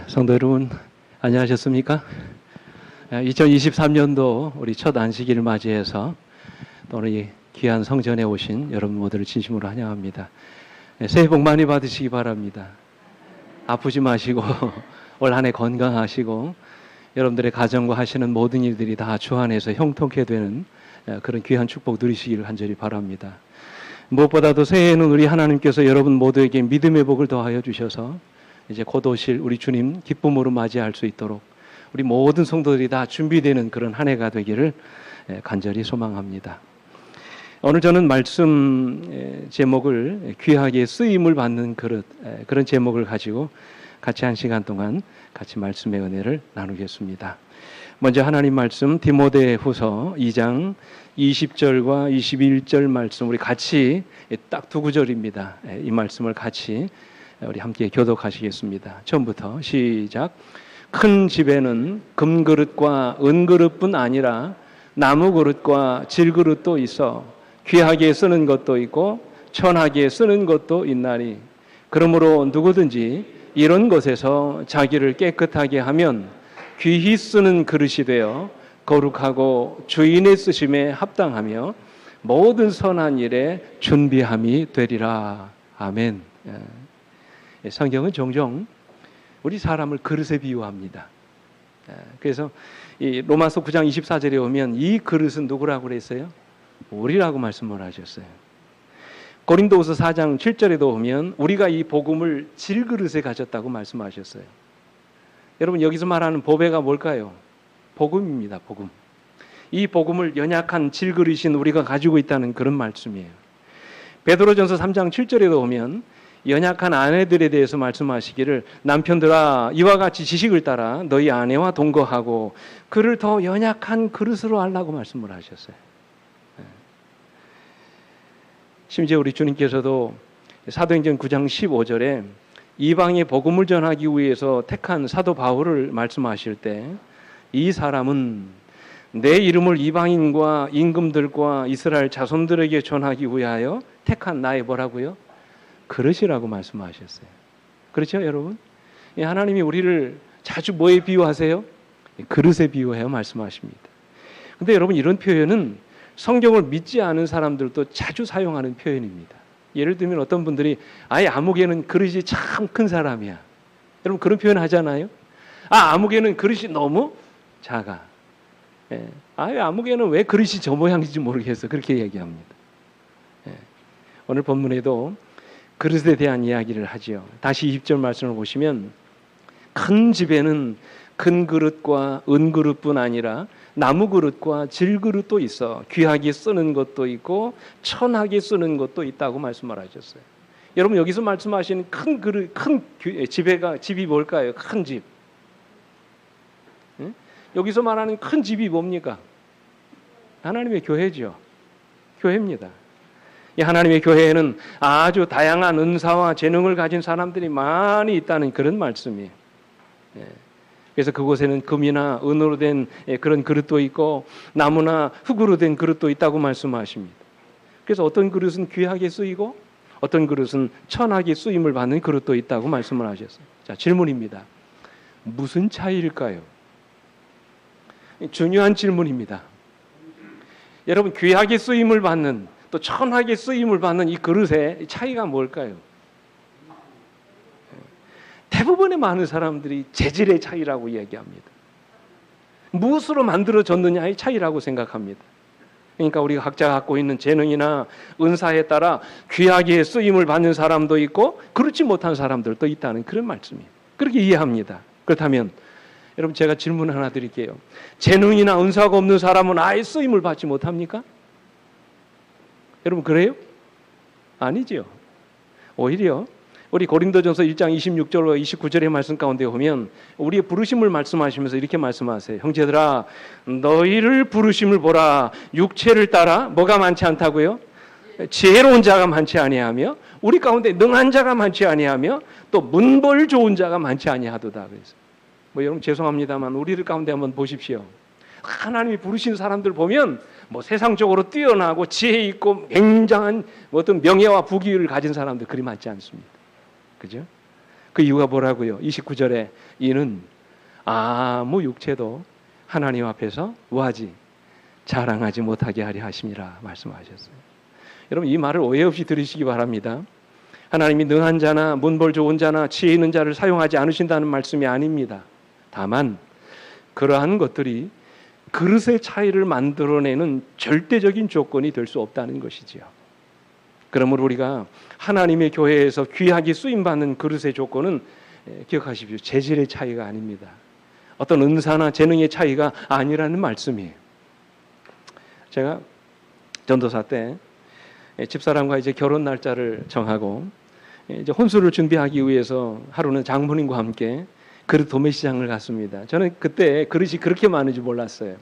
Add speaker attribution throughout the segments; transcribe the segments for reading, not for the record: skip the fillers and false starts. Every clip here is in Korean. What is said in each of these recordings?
Speaker 1: 성도 여러분, 안녕하셨습니까? 2023년도 우리 첫 안식일을 맞이해서 또 우리 귀한 성전에 오신 여러분 모두를 진심으로 환영합니다. 새해 복 많이 받으시기 바랍니다. 아프지 마시고 올 한 해 건강하시고 여러분들의 가정과 하시는 모든 일들이 다 주 안에서 형통케 되는 그런 귀한 축복 누리시기를 간절히 바랍니다. 무엇보다도 새해에는 우리 하나님께서 여러분 모두에게 믿음의 복을 더하여 주셔서 이제 곧 오실 우리 주님 기쁨으로 맞이할 수 있도록 우리 모든 성도들이 다 준비되는 그런 한 해가 되기를 간절히 소망합니다. 오늘 저는 말씀 제목을 귀하게 쓰임을 받는 그릇, 그런 제목을 가지고 같이 한 시간 동안 같이 말씀의 은혜를 나누겠습니다. 먼저 하나님 말씀 디모데후서 2장 20절과 21절 말씀 우리 같이 딱 두 구절입니다. 이 말씀을 같이 우리 함께 교독하시겠습니다. 처음부터 시작. 큰 집에는 금그릇과 은그릇뿐 아니라 나무그릇과 질그릇도 있어 귀하게 쓰는 것도 있고 천하게 쓰는 것도 있나니 그러므로 누구든지 이런 것에서 자기를 깨끗하게 하면 귀히 쓰는 그릇이 되어 거룩하고 주인의 쓰심에 합당하며 모든 선한 일에 준비함이 되리라. 아멘. 성경은 종종 우리 사람을 그릇에 비유합니다. 그래서 이 로마서 9장 24절에 오면 이 그릇은 누구라고 그랬어요? 우리라고 말씀을 하셨어요. 고린도후서 4장 7절에도 오면 우리가 이 복음을 질그릇에 가졌다고 말씀하셨어요. 여러분 여기서 말하는 보배가 뭘까요? 복음입니다. 복음. 이 복음을 연약한 질그릇인 우리가 가지고 있다는 그런 말씀이에요. 베드로전서 3장 7절에도 오면 연약한 아내들에 대해서 말씀하시기를 남편들아 이와 같이 지식을 따라 너희 아내와 동거하고 그를 더 연약한 그릇으로 하려고 말씀을 하셨어요. 심지어 우리 주님께서도 사도행전 9장 15절에 이방의 복음을 전하기 위해서 택한 사도 바울을 말씀하실 때 이 사람은 내 이름을 이방인과 임금들과 이스라엘 자손들에게 전하기 위하여 택한 나의 뭐라고요? 그릇이라고 말씀하셨어요. 그렇죠 여러분? 하나님이 우리를 자주 뭐에 비유하세요? 그릇에 비유해요 말씀하십니다. 근데 여러분 이런 표현은 성경을 믿지 않은 사람들도 자주 사용하는 표현입니다. 예를 들면 어떤 분들이 아예 아무개는 그릇이 참 큰 사람이야. 여러분 그런 표현 하잖아요. 아무개는 그릇이 너무 작아. 아무개는 왜 그릇이 저 모양인지 모르겠어. 그렇게 얘기합니다. 오늘 본문에도 그릇에 대한 이야기를 하지요. 다시 20절 말씀을 보시면 큰 집에는 큰 그릇과 은그릇뿐 아니라 나무 그릇과 질그릇도 있어 귀하게 쓰는 것도 있고 천하게 쓰는 것도 있다고 말씀을 하셨어요. 여러분 여기서 말씀하시는 큰 그릇, 큰 집이 뭘까요? 큰 집. 여기서 말하는 큰 집이 뭡니까? 하나님의 교회죠. 교회입니다. 이 하나님의 교회에는 아주 다양한 은사와 재능을 가진 사람들이 많이 있다는 그런 말씀이에요. 그래서 그곳에는 금이나 은으로 된 그런 그릇도 있고 나무나 흙으로 된 그릇도 있다고 말씀하십니다. 그래서 어떤 그릇은 귀하게 쓰이고 어떤 그릇은 천하게 쓰임을 받는 그릇도 있다고 말씀을 하셨어요. 자, 질문입니다. 무슨 차이일까요? 중요한 질문입니다. 여러분 귀하게 쓰임을 받는 또 천하게 쓰임을 받는 이 그릇의 차이가 뭘까요? 대부분의 많은 사람들이 재질의 차이라고 이야기합니다. 무엇으로 만들어졌느냐의 차이라고 생각합니다. 그러니까 우리가 각자 갖고 있는 재능이나 은사에 따라 귀하게 쓰임을 받는 사람도 있고 그렇지 못한 사람들도 있다는 그런 말씀이에요. 그렇게 이해합니다. 그렇다면 여러분 제가 질문 하나 드릴게요. 재능이나 은사가 없는 사람은 아예 쓰임을 받지 못합니까? 여러분 그래요? 아니죠. 오히려 우리 고린도전서 1장 26절과 29절의 말씀 가운데 보면 우리의 부르심을 말씀하시면서 이렇게 말씀하세요. 형제들아 너희를 부르심을 보라. 육체를 따라 뭐가 많지 않다고요? 지혜로운 자가 많지 아니하며 우리 가운데 능한 자가 많지 아니하며 또 문벌 좋은 자가 많지 아니하도다. 그래서 여러분 죄송합니다만 우리들 가운데 한번 보십시오. 하나님이 부르신 사람들 보면 세상적으로 뛰어나고 지혜 있고 굉장한 어떤 명예와 부귀를 가진 사람들 그리 많지 않습니다. 그죠? 그 이유가 뭐라고요? 29절에 이는 아무 육체도 하나님 앞에서 뭐하지? 자랑하지 못하게 하려 하심이라 말씀하셨어요. 여러분 이 말을 오해 없이 들으시기 바랍니다. 하나님이 능한 자나 문벌 좋은 자나 지혜 있는 자를 사용하지 않으신다는 말씀이 아닙니다. 다만 그러한 것들이 그릇의 차이를 만들어내는 절대적인 조건이 될 수 없다는 것이지요. 그러므로 우리가 하나님의 교회에서 귀하게 쓰임받는 그릇의 조건은 기억하십시오. 재질의 차이가 아닙니다. 어떤 은사나 재능의 차이가 아니라는 말씀이에요. 제가 전도사 때 집사람과 이제 결혼 날짜를 정하고 이제 혼수를 준비하기 위해서 하루는 장모님과 함께 그릇 도매시장을 갔습니다. 저는 그때 그릇이 그렇게 많은지 몰랐어요.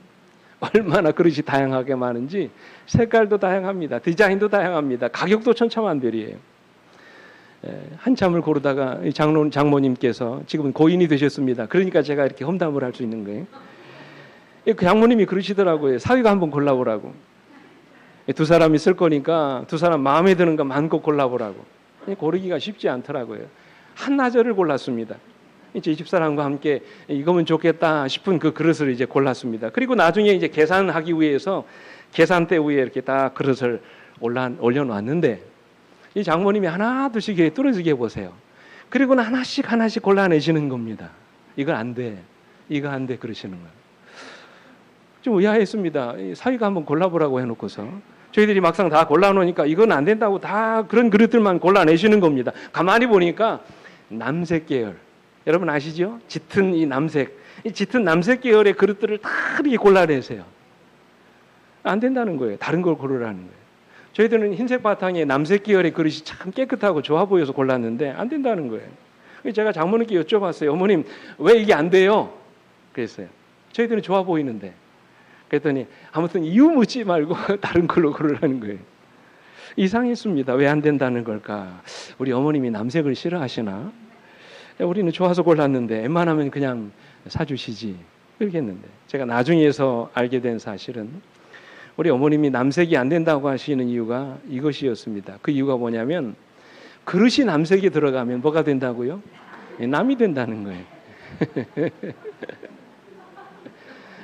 Speaker 1: 얼마나 그릇이 다양하게 많은지 색깔도 다양합니다. 디자인도 다양합니다. 가격도 천차만별이에요. 한참을 고르다가 장모님께서 지금은 고인이 되셨습니다. 그러니까 제가 이렇게 험담을 할 수 있는 거예요. 그 장모님이 그러시더라고요. 사위가 한번 골라보라고. 두 사람이 쓸 거니까 두 사람 마음에 드는 거 마음껏 골라보라고. 고르기가 쉽지 않더라고요. 한나절을 골랐습니다. 이제 이 집사람과 함께 이거면 좋겠다 싶은 그 그릇을 이제 골랐습니다. 그리고 나중에 이제 계산하기 위해서 계산대 위에 이렇게 딱 그릇을 올려놨는데 이 장모님이 하나 둘씩 뚫어지게 보세요. 그리고는 하나씩 골라내시는 겁니다. 이건 안 돼. 이거 안 돼. 그러시는 거예요. 좀 의아했습니다. 사위가 한번 골라보라고 해놓고서 저희들이 막상 다 골라놓으니까 이건 안 된다고 다 그런 그릇들만 골라내시는 겁니다. 가만히 보니까 남색 계열. 여러분 아시죠? 짙은 이 남색. 이 짙은 남색 계열의 그릇들을 다 이렇게 골라내세요. 안 된다는 거예요. 다른 걸 고르라는 거예요. 저희들은 흰색 바탕에 남색 계열의 그릇이 참 깨끗하고 좋아 보여서 골랐는데 안 된다는 거예요. 제가 장모님께 여쭤봤어요. 어머님 왜 이게 안 돼요? 그랬어요. 저희들은 좋아 보이는데. 그랬더니 아무튼 이유 묻지 말고 다른 걸로 고르라는 거예요. 이상했습니다. 왜 안 된다는 걸까? 우리 어머님이 남색을 싫어하시나? 우리는 좋아서 골랐는데 웬만하면 그냥 사주시지. 그렇게 했는데 제가 나중에서 알게 된 사실은 우리 어머님이 남색이 안 된다고 하시는 이유가 이것이었습니다. 그 이유가 뭐냐면 그릇이 남색이 들어가면 뭐가 된다고요? 남이 된다는 거예요.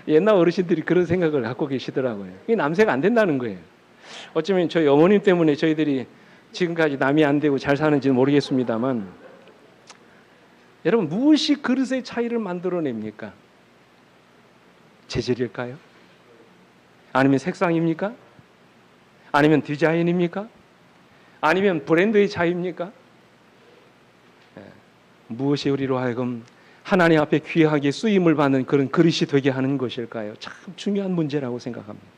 Speaker 1: 옛날 어르신들이 그런 생각을 갖고 계시더라고요. 이게 남색 안 된다는 거예요. 어쩌면 저희 어머님 때문에 저희들이 지금까지 남이 안 되고 잘 사는지는 모르겠습니다만 여러분 무엇이 그릇의 차이를 만들어냅니까? 재질일까요? 아니면 색상입니까? 아니면 디자인입니까? 아니면 브랜드의 차이입니까? 무엇이 우리로 하여금 하나님 앞에 귀하게 쓰임을 받는 그런 그릇이 되게 하는 것일까요? 참 중요한 문제라고 생각합니다.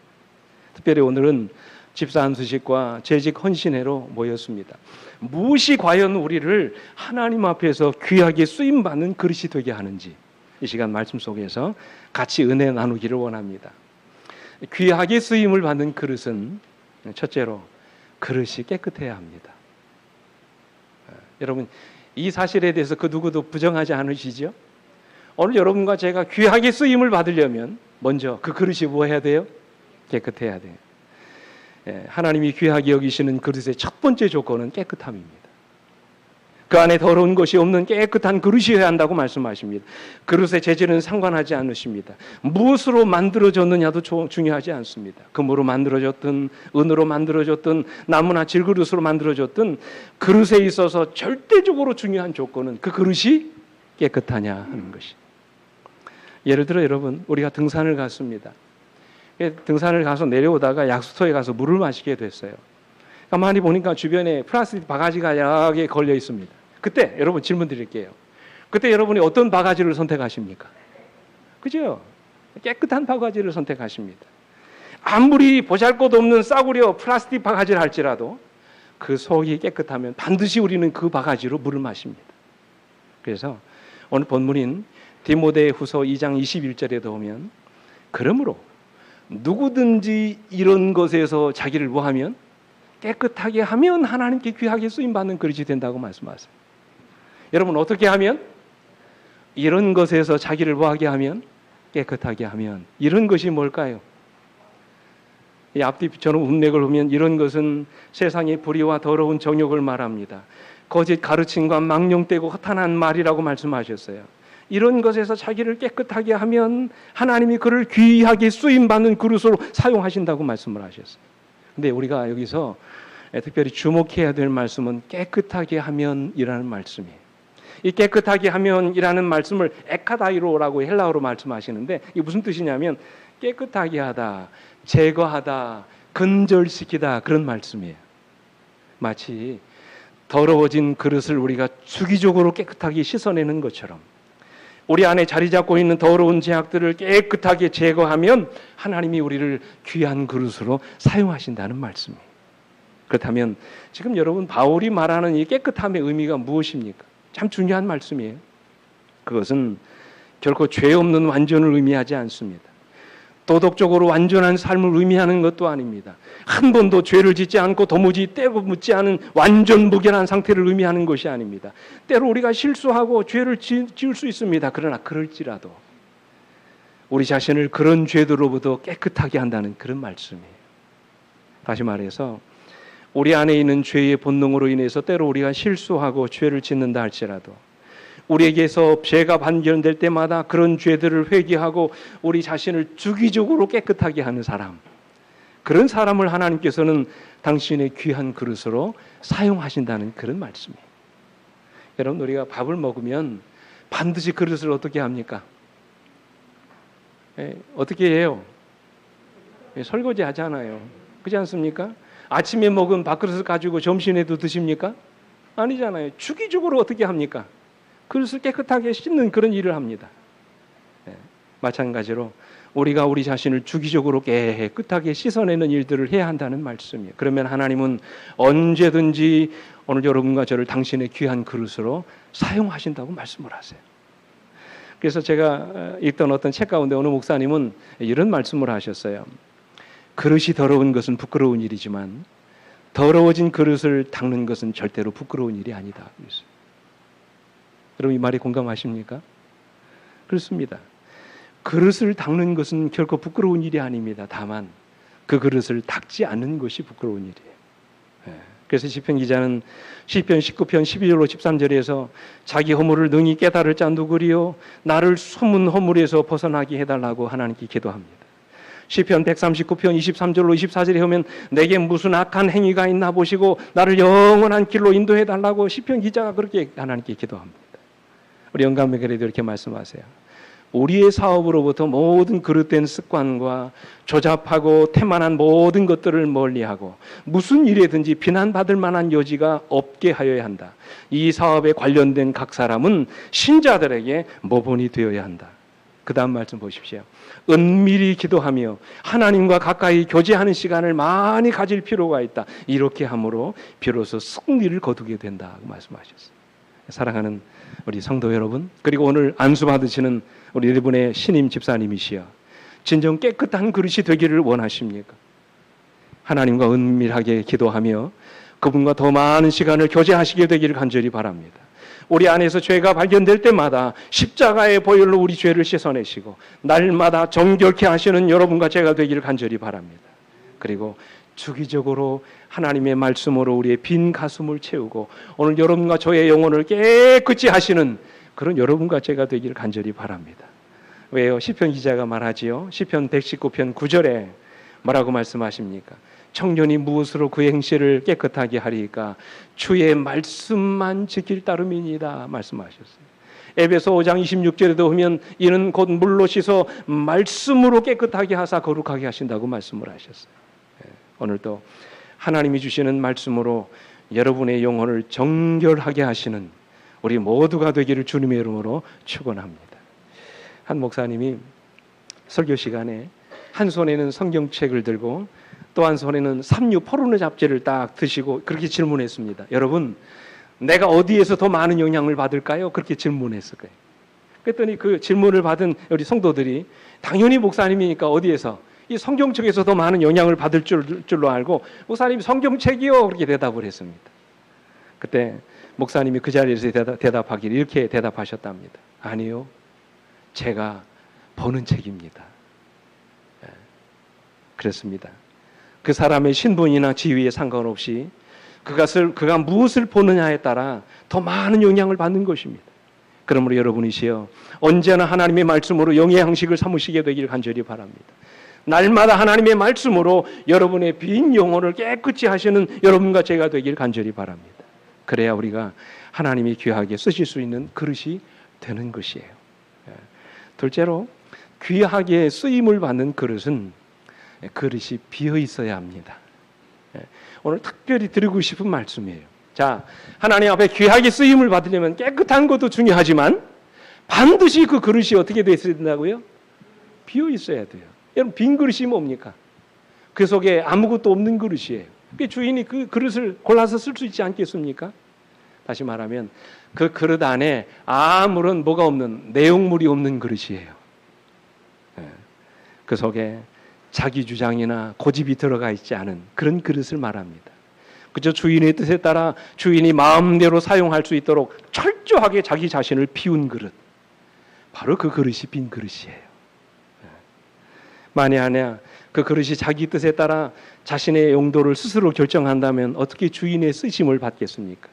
Speaker 1: 특별히 오늘은 집사 안수식과 재직 헌신회로 모였습니다. 무엇이 과연 우리를 하나님 앞에서 귀하게 쓰임 받는 그릇이 되게 하는지 이 시간 말씀 속에서 같이 은혜 나누기를 원합니다. 귀하게 쓰임을 받는 그릇은 첫째로 그릇이 깨끗해야 합니다. 여러분 이 사실에 대해서 그 누구도 부정하지 않으시죠? 오늘 여러분과 제가 귀하게 쓰임을 받으려면 먼저 그 그릇이 뭐 해야 돼요? 깨끗해야 돼요. 하나님이 귀하게 여기시는 그릇의 첫 번째 조건은 깨끗함입니다. 그 안에 더러운 것이 없는 깨끗한 그릇이어야 한다고 말씀하십니다. 그릇의 재질은 상관하지 않으십니다. 무엇으로 만들어졌느냐도 중요하지 않습니다. 금으로 만들어졌든 은으로 만들어졌든 나무나 질그릇으로 만들어졌든 그릇에 있어서 절대적으로 중요한 조건은 그 그릇이 깨끗하냐 하는 것이. 예를 들어 여러분 우리가 등산을 갔습니다. 등산을 가서 내려오다가 약수터에 가서 물을 마시게 됐어요. 가만히 보니까 주변에 플라스틱 바가지가 여러 개 걸려 있습니다. 그때 여러분 질문 드릴게요. 그때 여러분이 어떤 바가지를 선택하십니까? 그죠? 깨끗한 바가지를 선택하십니다. 아무리 보잘것없는 싸구려 플라스틱 바가지를 할지라도 그 속이 깨끗하면 반드시 우리는 그 바가지로 물을 마십니다. 그래서 오늘 본문인 디모데후서 2장 21절에 보면 그러므로 누구든지 이런 것에서 자기를 뭐하면 깨끗하게 하면 하나님께 귀하게 쓰임받는 그릇이 된다고 말씀하세요. 여러분 어떻게 하면? 이런 것에서 자기를 뭐하게 하면? 깨끗하게 하면. 이런 것이 뭘까요? 이 앞뒤처럼 문맥을 보면 이런 것은 세상의 불의와 더러운 정욕을 말합니다. 거짓 가르침과 망령되고 허탄한 말이라고 말씀하셨어요. 이런 것에서 자기를 깨끗하게 하면 하나님이 그를 귀하게 쓰임받는 그릇으로 사용하신다고 말씀을 하셨어요. 근데 우리가 여기서 특별히 주목해야 될 말씀은 깨끗하게 하면이라는 말씀이에요. 이 깨끗하게 하면이라는 말씀을 에카다이로라고 헬라어로 말씀하시는데 이게 무슨 뜻이냐면 깨끗하게 하다, 제거하다, 근절시키다 그런 말씀이에요. 마치 더러워진 그릇을 우리가 주기적으로 깨끗하게 씻어내는 것처럼 우리 안에 자리 잡고 있는 더러운 죄악들을 깨끗하게 제거하면 하나님이 우리를 귀한 그릇으로 사용하신다는 말씀이에요. 그렇다면 지금 여러분 바울이 말하는 이 깨끗함의 의미가 무엇입니까? 참 중요한 말씀이에요. 그것은 결코 죄 없는 완전을 의미하지 않습니다. 도덕적으로 완전한 삶을 의미하는 것도 아닙니다. 한 번도 죄를 짓지 않고 도무지 떼고 묻지 않은 완전 무결한 상태를 의미하는 것이 아닙니다. 때로 우리가 실수하고 죄를 지을 수 있습니다. 그러나 그럴지라도 우리 자신을 그런 죄들로부터 깨끗하게 한다는 그런 말씀이에요. 다시 말해서 우리 안에 있는 죄의 본능으로 인해서 때로 우리가 실수하고 죄를 짓는다 할지라도 우리에게서 죄가 발견될 때마다 그런 죄들을 회개하고 우리 자신을 주기적으로 깨끗하게 하는 사람, 그런 사람을 하나님께서는 당신의 귀한 그릇으로 사용하신다는 그런 말씀이에요. 여러분, 우리가 밥을 먹으면 반드시 그릇을 어떻게 합니까? 어떻게 해요? 설거지 하잖아요. 그렇지 않습니까? 아침에 먹은 밥그릇을 가지고 점심에도 드십니까? 아니잖아요. 주기적으로 어떻게 합니까? 그릇을 깨끗하게 씻는 그런 일을 합니다. 마찬가지로 우리가 우리 자신을 주기적으로 깨끗하게 씻어내는 일들을 해야 한다는 말씀이에요. 그러면 하나님은 언제든지 오늘 여러분과 저를 당신의 귀한 그릇으로 사용하신다고 말씀을 하세요. 그래서 제가 읽던 어떤 책 가운데 어느 목사님은 이런 말씀을 하셨어요. 그릇이 더러운 것은 부끄러운 일이지만 더러워진 그릇을 닦는 것은 절대로 부끄러운 일이 아니다. 여러분 이 말에 공감하십니까? 그렇습니다. 그릇을 닦는 것은 결코 부끄러운 일이 아닙니다. 다만 그 그릇을 닦지 않는 것이 부끄러운 일이에요. 그래서 시편 기자는 시편 19편 12절로 13절에서 자기 허물을 능히 깨달을 자 누구리요 나를 숨은 허물에서 벗어나게 해달라고 하나님께 기도합니다. 시편 139편 23절로 24절에 보면 내게 무슨 악한 행위가 있나 보시고 나를 영원한 길로 인도해 달라고 시편 기자가 그렇게 하나님께 기도합니다. 우리 영감교회도 이렇게 말씀하세요. 우리의 사업으로부터 모든 그릇된 습관과 조잡하고 태만한 모든 것들을 멀리하고 무슨 일에든지 비난받을 만한 여지가 없게 하여야 한다. 이 사업에 관련된 각 사람은 신자들에게 모본이 되어야 한다. 그 다음 말씀 보십시오. 은밀히 기도하며 하나님과 가까이 교제하는 시간을 많이 가질 필요가 있다. 이렇게 함으로 비로소 승리를 거두게 된다고 말씀하셨어요. 사랑하는 우리 성도 여러분, 그리고 오늘 안수 받으시는 우리 여러분의 신임 집사님이시여 진정 깨끗한 그릇이 되기를 원하십니까? 하나님과 은밀하게 기도하며 그분과 더 많은 시간을 교제하시게 되기를 간절히 바랍니다. 우리 안에서 죄가 발견될 때마다 십자가의 보혈로 우리 죄를 씻어내시고 날마다 정결케 하시는 여러분과 제가 되기를 간절히 바랍니다. 그리고 주기적으로 하나님의 말씀으로 우리의 빈 가슴을 채우고 오늘 여러분과 저의 영혼을 깨끗이 하시는 그런 여러분과 제가 되기를 간절히 바랍니다. 왜요? 시편 기자가 말하지요. 시편 119편 9절에 뭐라고 말씀하십니까? 청년이 무엇으로 그의 행실을 깨끗하게 하리까? 주의 말씀만 지킬 따름이니이다 말씀하셨어요. 에베소 5장 26절에도 보면 이는 곧 물로 씻어 말씀으로 깨끗하게 하사 거룩하게 하신다고 말씀을 하셨어요. 오늘도 하나님이 주시는 말씀으로 여러분의 영혼을 정결하게 하시는 우리 모두가 되기를 주님의 이름으로 축원합니다. 한 목사님이 설교 시간에 한 손에는 성경책을 들고 또 한 손에는 삼류 포르노 잡지를 딱 드시고 그렇게 질문했습니다. 여러분, 내가 어디에서 더 많은 영향을 받을까요? 그렇게 질문했을 거예요. 그랬더니 그 질문을 받은 우리 성도들이 당연히 목사님이니까 어디에서? 이 성경책에서 더 많은 영향을 받을 줄로 알고 목사님 성경책이요 그렇게 대답을 했습니다. 그때 목사님이 그 자리에서 대답하기를 이렇게 대답하셨답니다. 아니요, 제가 보는 책입니다. 그렇습니다. 그 사람의 신분이나 지위에 상관없이 그가 무엇을 보느냐에 따라 더 많은 영향을 받는 것입니다. 그러므로 여러분이시여 언제나 하나님의 말씀으로 영의 양식을 삼으시게 되길 간절히 바랍니다. 날마다 하나님의 말씀으로 여러분의 빈 영혼을 깨끗이 하시는 여러분과 제가 되길 간절히 바랍니다. 그래야 우리가 하나님이 귀하게 쓰실 수 있는 그릇이 되는 것이에요. 둘째로 귀하게 쓰임을 받는 그릇은 그릇이 비어 있어야 합니다. 오늘 특별히 드리고 싶은 말씀이에요. 자, 하나님 앞에 귀하게 쓰임을 받으려면 깨끗한 것도 중요하지만 반드시 그 그릇이 어떻게 되어 있어야 된다고요? 비어 있어야 돼요. 여러분, 빈 그릇이 뭡니까? 그 속에 아무것도 없는 그릇이에요. 주인이 그 그릇을 골라서 쓸 수 있지 않겠습니까? 다시 말하면 그 그릇 안에 아무런 뭐가 없는, 내용물이 없는 그릇이에요. 그 속에 자기 주장이나 고집이 들어가 있지 않은 그런 그릇을 말합니다. 그저 주인의 뜻에 따라 주인이 마음대로 사용할 수 있도록 철저하게 자기 자신을 비운 그릇, 바로 그 그릇이 빈 그릇이에요. 만에 하나 그 그릇이 자기 뜻에 따라 자신의 용도를 스스로 결정한다면 어떻게 주인의 쓰심을 받겠습니까?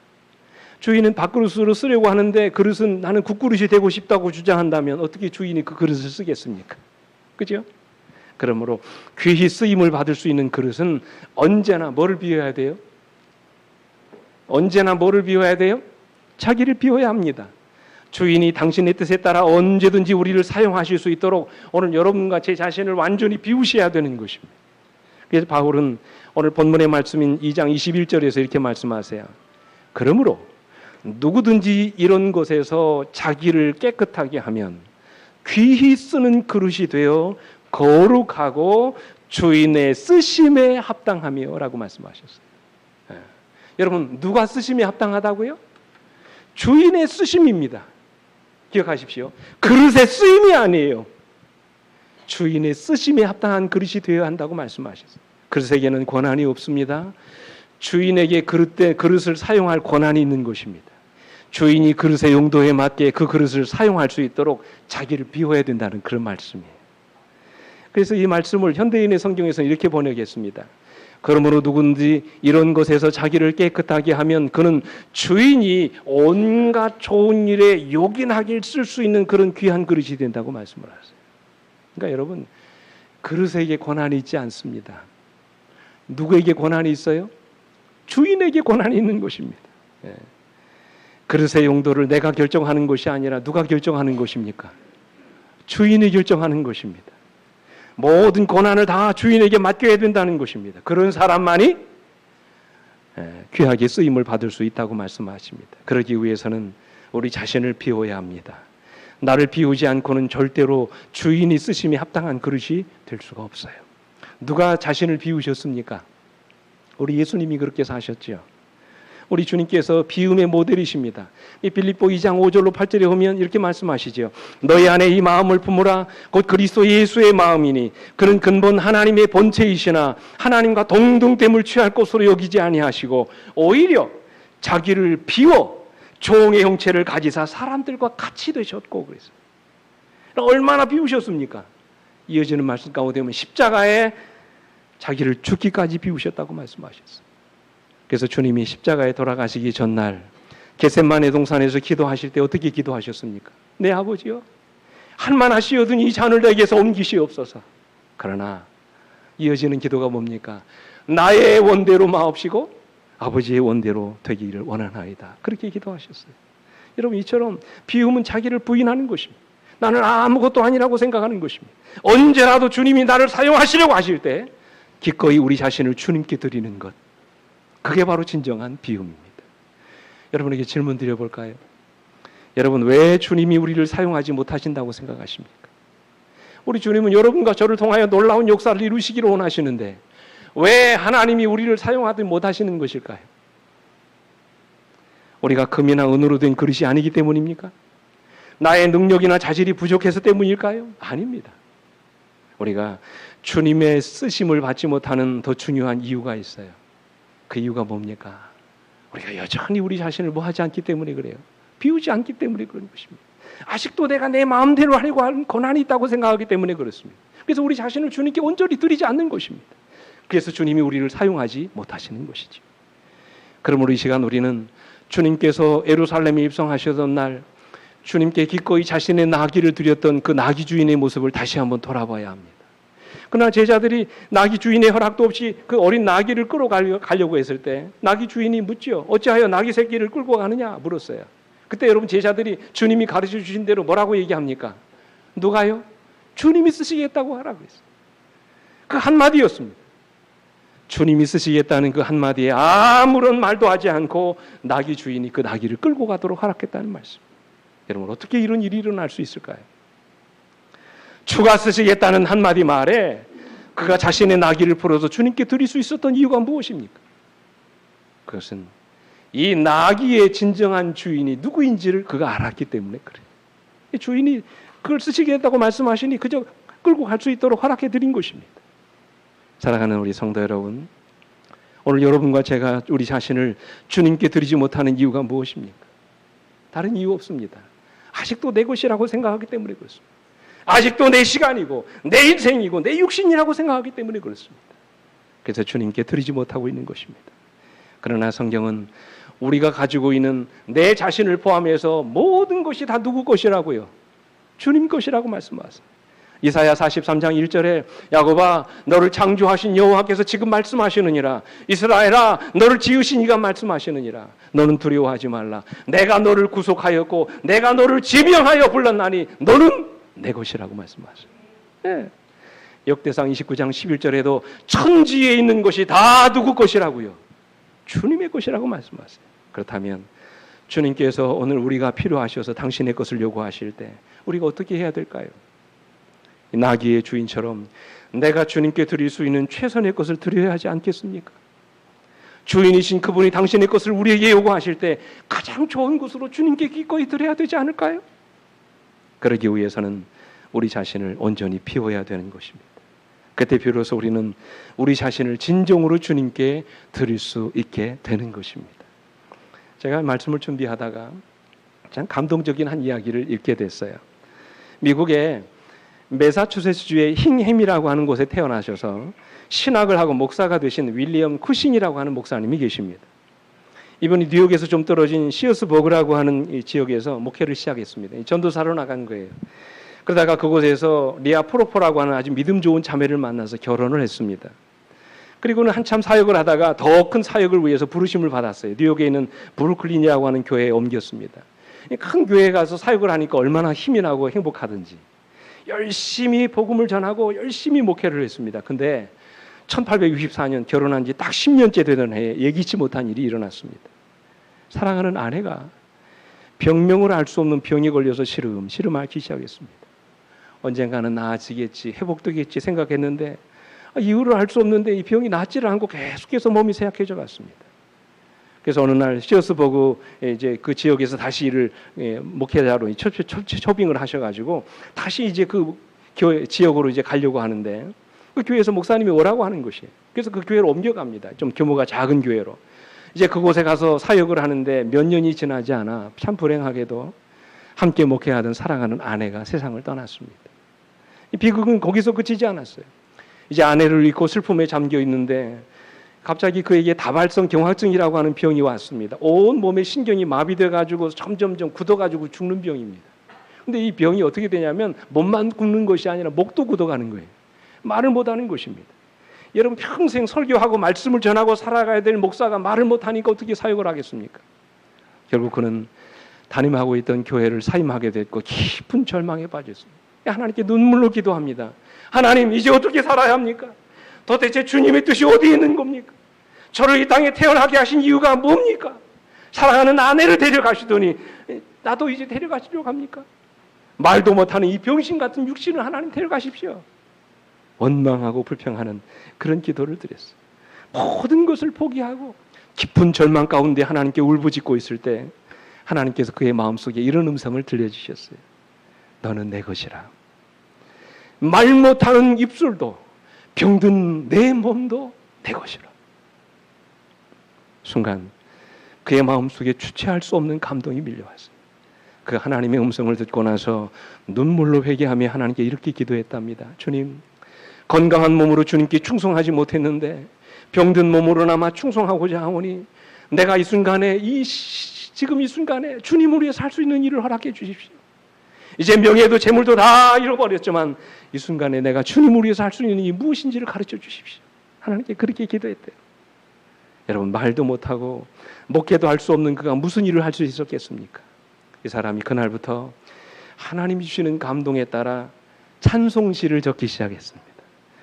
Speaker 1: 주인은 밥그릇으로 쓰려고 하는데 그릇은 나는 국그릇이 되고 싶다고 주장한다면 어떻게 주인이 그 그릇을 쓰겠습니까? 그죠? 그러므로 귀히 쓰임을 받을 수 있는 그릇은 언제나 뭐를 비워야 돼요? 언제나 뭐를 비워야 돼요? 자기를 비워야 합니다. 주인이 당신의 뜻에 따라 언제든지 우리를 사용하실 수 있도록 오늘 여러분과 제 자신을 완전히 비우셔야 되는 것입니다. 그래서 바울은 오늘 본문의 말씀인 2장 21절에서 이렇게 말씀하세요. 그러므로 누구든지 이런 것에서 자기를 깨끗하게 하면 귀히 쓰는 그릇이 되어 거룩하고 주인의 쓰심에 합당하며 라고 말씀하셨어요. 여러분, 누가 쓰심에 합당하다고요? 주인의 쓰심입니다. 기억하십시오. 그릇의 쓰임이 아니에요. 주인의 쓰심에 합당한 그릇이 되어야 한다고 말씀하셨어요. 그릇에게는 권한이 없습니다. 주인에게 그릇을 사용할 권한이 있는 것입니다. 주인이 그릇의 용도에 맞게 그 그릇을 사용할 수 있도록 자기를 비워야 된다는 그런 말씀이에요. 그래서 이 말씀을 현대인의 성경에서는 이렇게 번역했습니다. 그러므로 누군지 이런 것에서 자기를 깨끗하게 하면 그는 주인이 온갖 좋은 일에 요긴하게 쓸 수 있는 그런 귀한 그릇이 된다고 말씀을 하세요. 그러니까 여러분, 그릇에게 권한이 있지 않습니다. 누구에게 권한이 있어요? 주인에게 권한이 있는 것입니다. 그릇의 용도를 내가 결정하는 것이 아니라 누가 결정하는 것입니까? 주인이 결정하는 것입니다. 모든 권한을 다 주인에게 맡겨야 된다는 것입니다. 그런 사람만이 귀하게 쓰임을 받을 수 있다고 말씀하십니다. 그러기 위해서는 우리 자신을 비워야 합니다. 나를 비우지 않고는 절대로 주인이 쓰심에 합당한 그릇이 될 수가 없어요. 누가 자신을 비우셨습니까? 우리 예수님이 그렇게 사셨죠. 우리 주님께서 비움의 모델이십니다. 이 빌립보 2장 5절로 8절에 보면 이렇게 말씀하시죠. 너희 안에 이 마음을 품으라. 곧 그리스도 예수의 마음이니 그는 근본 하나님의 본체이시나 하나님과 동등됨을 취할 것으로 여기지 아니하시고 오히려 자기를 비워 종의 형체를 가지사 사람들과 같이 되셨고 그랬어요. 얼마나 비우셨습니까? 이어지는 말씀 가운데 보면 십자가에 자기를 죽기까지 비우셨다고 말씀하셨어요. 그래서 주님이 십자가에 돌아가시기 전날 겟세마네 동산에서 기도하실 때 어떻게 기도하셨습니까? 내 아버지여, 한만하시어든 이 잔을 내게서 옮기시옵소서. 그러나 이어지는 기도가 뭡니까? 나의 원대로 마옵시고 아버지의 원대로 되기를 원하나이다. 그렇게 기도하셨어요. 여러분, 이처럼 비움은 자기를 부인하는 것입니다. 나는 아무것도 아니라고 생각하는 것입니다. 언제라도 주님이 나를 사용하시려고 하실 때 기꺼이 우리 자신을 주님께 드리는 것, 그게 바로 진정한 비움입니다. 여러분에게 질문 드려볼까요? 여러분, 왜 주님이 우리를 사용하지 못하신다고 생각하십니까? 우리 주님은 여러분과 저를 통하여 놀라운 역사를 이루시기를 원하시는데 왜 하나님이 우리를 사용하지 못하시는 것일까요? 우리가 금이나 은으로 된 그릇이 아니기 때문입니까? 나의 능력이나 자질이 부족해서 때문일까요? 아닙니다. 우리가 주님의 쓰심을 받지 못하는 더 중요한 이유가 있어요. 그 이유가 뭡니까? 우리가 여전히 우리 자신을 뭐 하지 않기 때문에 그래요. 비우지 않기 때문에 그런 것입니다. 아직도 내가 내 마음대로 하려고 하는 권한이 있다고 생각하기 때문에 그렇습니다. 그래서 우리 자신을 주님께 온전히 드리지 않는 것입니다. 그래서 주님이 우리를 사용하지 못하시는 것이죠. 그러므로 이 시간 우리는 주님께서 예루살렘에 입성하셨던 날 주님께 기꺼이 자신의 나귀를 드렸던 그 나귀 주인의 모습을 다시 한번 돌아봐야 합니다. 그러나 제자들이 나귀 주인의 허락도 없이 그 어린 나귀를 끌어가려고 했을 때 나귀 주인이 묻죠. 어찌하여 나귀 새끼를 끌고 가느냐 물었어요. 그때 여러분 제자들이 주님이 가르쳐 주신 대로 뭐라고 얘기합니까? 누가요? 주님이 쓰시겠다고 하라고 했어요. 그 한마디였습니다. 주님이 쓰시겠다는 그 한마디에 아무런 말도 하지 않고 나귀 주인이 그 나귀를 끌고 가도록 허락했다는 말씀. 여러분 어떻게 이런 일이 일어날 수 있을까요? 주가 쓰시겠다는 한마디 말에 그가 자신의 나귀를 풀어서 주님께 드릴 수 있었던 이유가 무엇입니까? 그것은 이 나귀의 진정한 주인이 누구인지를 그가 알았기 때문에 그래요. 주인이 그걸 쓰시겠다고 말씀하시니 그저 끌고 갈 수 있도록 허락해 드린 것입니다. 사랑하는 우리 성도 여러분, 오늘 여러분과 제가 우리 자신을 주님께 드리지 못하는 이유가 무엇입니까? 다른 이유 없습니다. 아직도 내 것이라고 생각하기 때문에 그렇습니다. 아직도 내 시간이고 내 인생이고 내 육신이라고 생각하기 때문에 그렇습니다. 그래서 주님께 드리지 못하고 있는 것입니다. 그러나 성경은 우리가 가지고 있는 내 자신을 포함해서 모든 것이 다 누구 것이라고요? 주님 것이라고 말씀하세요. 이사야 43장 1절에 야곱아 너를 창조하신 여호와께서 지금 말씀하시느니라. 이스라엘아 너를 지으신 이가 말씀하시느니라. 너는 두려워하지 말라. 내가 너를 구속하였고 내가 너를 지명하여 불렀나니 너는 내 것이라고 말씀하세요. 네. 역대상 29장 11절에도 천지에 있는 것이 다 누구 것이라고요? 주님의 것이라고 말씀하세요. 그렇다면 주님께서 오늘 우리가 필요하셔서 당신의 것을 요구하실 때 우리가 어떻게 해야 될까요? 나귀의 주인처럼 내가 주님께 드릴 수 있는 최선의 것을 드려야 하지 않겠습니까? 주인이신 그분이 당신의 것을 우리에게 요구하실 때 가장 좋은 것으로 주님께 기꺼이 드려야 되지 않을까요? 그러기 위해서는 우리 자신을 온전히 비워야 되는 것입니다. 그때 비로소 우리는 우리 자신을 진정으로 주님께 드릴 수 있게 되는 것입니다. 제가 말씀을 준비하다가 참 감동적인 한 이야기를 읽게 됐어요. 미국의 매사추세츠주의 힝햄이라고 하는 곳에 태어나셔서 신학을 하고 목사가 되신 윌리엄 쿠싱이라고 하는 목사님이 계십니다. 이분이 뉴욕에서 좀 떨어진 시어스버그라고 하는 이 지역에서 목회를 시작했습니다. 전도사로 나간 거예요. 그러다가 그곳에서 리아 프로포라고 하는 아주 믿음 좋은 자매를 만나서 결혼을 했습니다. 그리고는 한참 사역을 하다가 더 큰 사역을 위해서 부르심을 받았어요. 뉴욕에 있는 브루클린이라고 하는 교회에 옮겼습니다. 큰 교회에 가서 사역을 하니까 얼마나 힘이 나고 행복하든지 열심히 복음을 전하고 열심히 목회를 했습니다. 근데 1864년 결혼한 지 딱 10년째 되던 해에 예기치 못한 일이 일어났습니다. 사랑하는 아내가 병명을 알 수 없는 병에 걸려서 시름 앓기 시작했습니다. 언젠가는 나아지겠지, 회복되겠지 생각했는데 이유를 알 수 없는데 이 병이 낫지를 않고 계속해서 몸이 쇠약해져 갔습니다. 그래서 어느 날 시어스버그 이제 그 지역에서 다시 일을 목회자로 초빙을 하셔가지고 다시 이제 그 교회 지역으로 이제 가려고 하는데 그 교회에서 목사님이 오라고 하는 것이에요. 그래서 그 교회로 옮겨갑니다. 좀 규모가 작은 교회로. 이제 그곳에 가서 사역을 하는데 몇 년이 지나지 않아 참 불행하게도 함께 목회하던 사랑하는 아내가 세상을 떠났습니다. 이 비극은 거기서 그치지 않았어요. 이제 아내를 잃고 슬픔에 잠겨 있는데 갑자기 그에게 다발성 경화증이라고 하는 병이 왔습니다. 온 몸의 신경이 마비돼가지고 점점점 굳어가지고 죽는 병입니다. 근데 이 병이 어떻게 되냐면 몸만 굳는 것이 아니라 목도 굳어가는 거예요. 말을 못하는 것입니다. 여러분 평생 설교하고 말씀을 전하고 살아가야 될 목사가 말을 못하니까 어떻게 사역을 하겠습니까? 결국 그는 담임하고 있던 교회를 사임하게 됐고 깊은 절망에 빠졌습니다. 하나님께 눈물로 기도합니다. 하나님 이제 어떻게 살아야 합니까? 도대체 주님의 뜻이 어디에 있는 겁니까? 저를 이 땅에 태어나게 하신 이유가 뭡니까? 사랑하는 아내를 데려가시더니 나도 이제 데려가시려고 합니까? 말도 못하는 이 병신 같은 육신을 하나님 데려가십시오. 원망하고 불평하는 그런 기도를 드렸어요. 모든 것을 포기하고 깊은 절망 가운데 하나님께 울부짖고 있을 때 하나님께서 그의 마음속에 이런 음성을 들려주셨어요. 너는 내 것이라. 말 못하는 입술도 병든 내 몸도 내 것이라. 순간 그의 마음속에 주체할 수 없는 감동이 밀려왔어요. 그 하나님의 음성을 듣고 나서 눈물로 회개하며 하나님께 이렇게 기도했답니다. 주님, 건강한 몸으로 주님께 충성하지 못했는데 병든 몸으로나마 충성하고자 하오니 내가 이 순간에 지금 이 순간에 주님을 위해 살 수 있는 일을 허락해 주십시오. 이제 명예도 재물도 다 잃어버렸지만 이 순간에 내가 주님을 위해서 할 수 있는 일이 무엇인지를 가르쳐 주십시오. 하나님께 그렇게 기도했대요. 여러분, 말도 못하고 목회도 할 수 없는 그가 무슨 일을 할 수 있었겠습니까? 이 사람이 그날부터 하나님이 주시는 감동에 따라 찬송시를 적기 시작했습니다.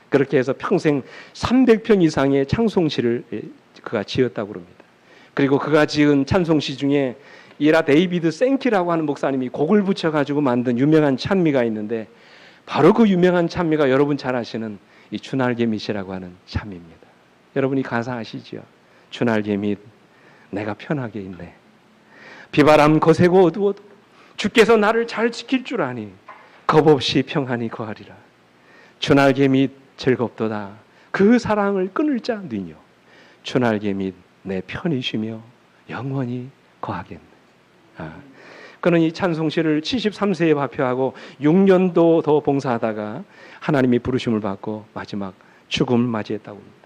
Speaker 1: 그렇게 해서 평생 300편 이상의 찬송시를 그가 지었다고 합니다. 그리고 그가 지은 찬송시 중에 이라 데이비드 생키라고 하는 목사님이 곡을 붙여가지고 만든 유명한 찬미가 있는데, 바로 그 유명한 찬미가 여러분 잘 아시는 이 주날개 밑이라고 하는 찬미입니다. 여러분이 가사 아시죠? 주날개 밑 내가 편하게 있네. 비바람 거세고 어두워도 주께서 나를 잘 지킬 줄 아니 겁없이 평안히 거하리라. 주날개 밑 즐겁도다. 그 사랑을 끊을 자 느뇨. 주날개 밑 내 편히 쉬며 영원히 거하겠네. 그는 이 찬송시를 73세에 발표하고 6년도 더 봉사하다가 하나님이 부르심을 받고 마지막 죽음을 맞이했다고 합니다.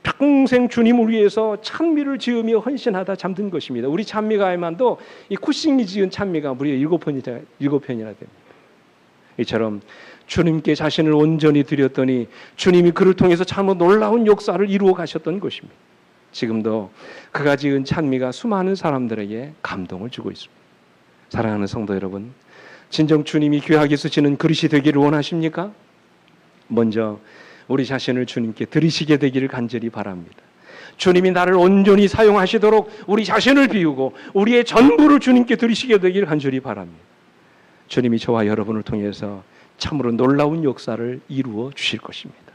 Speaker 1: 평생 주님을 위해서 찬미를 지으며 헌신하다 잠든 것입니다. 우리 찬미가에만도 이 쿠싱이 지은 찬미가 무려 7편이나 됩니다. 이처럼 주님께 자신을 온전히 드렸더니 주님이 그를 통해서 참 놀라운 역사를 이루어 가셨던 것입니다. 지금도 그가 지은 찬미가 수많은 사람들에게 감동을 주고 있습니다. 사랑하는 성도 여러분, 진정 주님이 귀하게 쓰시는 그릇이 되기를 원하십니까? 먼저 우리 자신을 주님께 드리시게 되기를 간절히 바랍니다. 주님이 나를 온전히 사용하시도록 우리 자신을 비우고 우리의 전부를 주님께 드리시게 되기를 간절히 바랍니다. 주님이 저와 여러분을 통해서 참으로 놀라운 역사를 이루어 주실 것입니다.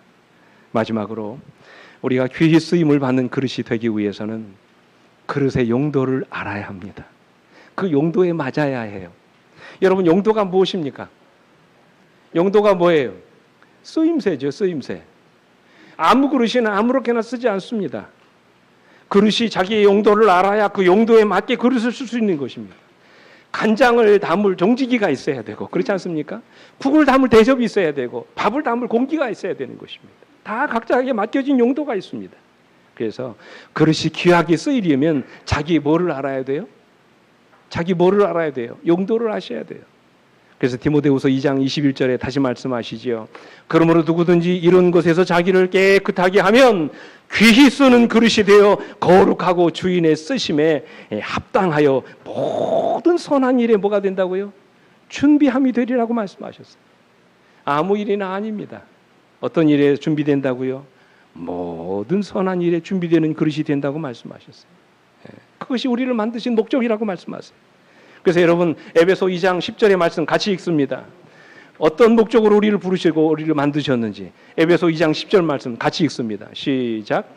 Speaker 1: 마지막으로 우리가 귀히 쓰임을 받는 그릇이 되기 위해서는 그릇의 용도를 알아야 합니다. 그 용도에 맞아야 해요. 여러분, 용도가 무엇입니까? 용도가 뭐예요? 쓰임새죠, 쓰임새. 아무 그릇이나 아무렇게나 쓰지 않습니다. 그릇이 자기의 용도를 알아야 그 용도에 맞게 그릇을 쓸 수 있는 것입니다. 간장을 담을 종지기가 있어야 되고, 그렇지 않습니까? 국을 담을 대접이 있어야 되고, 밥을 담을 공기가 있어야 되는 것입니다. 다 각자에게 맡겨진 용도가 있습니다. 그래서 그릇이 귀하게 쓰이려면 자기 뭐를 알아야 돼요? 자기 뭐를 알아야 돼요? 용도를 아셔야 돼요. 그래서 디모데후서 2장 21절에 다시 말씀하시지요. 그러므로 누구든지 이런 것에서 자기를 깨끗하게 하면 귀히 쓰는 그릇이 되어 거룩하고 주인의 쓰심에 합당하여 모든 선한 일에 뭐가 된다고요? 준비함이 되리라고 말씀하셨어요. 아무 일이나 아닙니다. 어떤 일에 준비된다고요? 모든 선한 일에 준비되는 그릇이 된다고 말씀하셨어요. 그것이 우리를 만드신 목적이라고 말씀하세요. 그래서 여러분, 에베소 2장 10절의 말씀 같이 읽습니다. 어떤 목적으로 우리를 부르시고 우리를 만드셨는지 에베소 2장 10절 말씀 같이 읽습니다. 시작.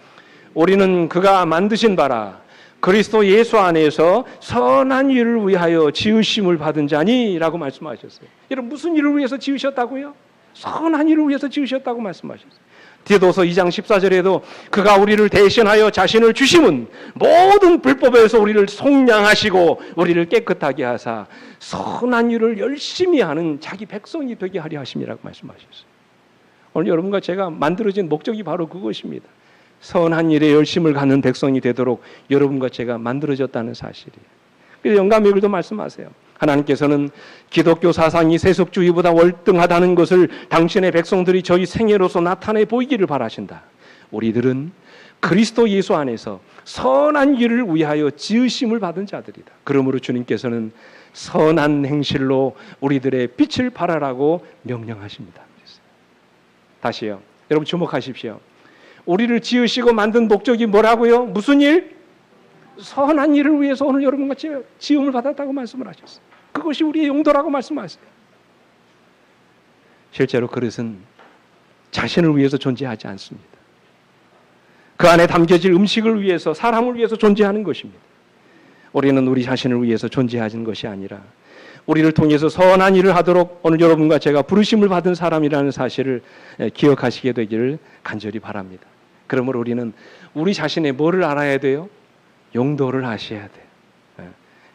Speaker 1: 우리는 그가 만드신 바라 그리스도 예수 안에서 선한 일을 위하여 지으심을 받은 자니 라고 말씀하셨어요. 여러분, 무슨 일을 위해서 지으셨다고요? 선한 일을 위해서 지으셨다고 말씀하셨어요. 디도서 2장 14절에도 그가 우리를 대신하여 자신을 주심은 모든 불법에서 우리를 속량하시고 우리를 깨끗하게 하사 선한 일을 열심히 하는 자기 백성이 되게 하려 하심이라고 말씀하셨어요. 오늘 여러분과 제가 만들어진 목적이 바로 그것입니다. 선한 일에 열심을 갖는 백성이 되도록 여러분과 제가 만들어졌다는 사실이에요. 그래서 영감교회도 말씀하세요. 하나님께서는 기독교 사상이 세속주의보다 월등하다는 것을 당신의 백성들이 저희 생애로서 나타내 보이기를 바라신다. 우리들은 그리스도 예수 안에서 선한 일을 위하여 지으심을 받은 자들이다. 그러므로 주님께서는 선한 행실로 우리들의 빛을 발하라고 명령하십니다. 다시요. 여러분 주목하십시오. 우리를 지으시고 만든 목적이 뭐라고요? 무슨 일? 선한 일을 위해서 오늘 여러분과 지음을 받았다고 말씀을 하셨어요. 그것이 우리의 용도라고 말씀하세요. 실제로 그릇은 자신을 위해서 존재하지 않습니다. 그 안에 담겨질 음식을 위해서, 사람을 위해서 존재하는 것입니다. 우리는 우리 자신을 위해서 존재하는 것이 아니라 우리를 통해서 선한 일을 하도록 오늘 여러분과 제가 부르심을 받은 사람이라는 사실을 기억하시게 되기를 간절히 바랍니다. 그러므로 우리는 우리 자신의 뭐를 알아야 돼요? 용도를 아셔야 돼요.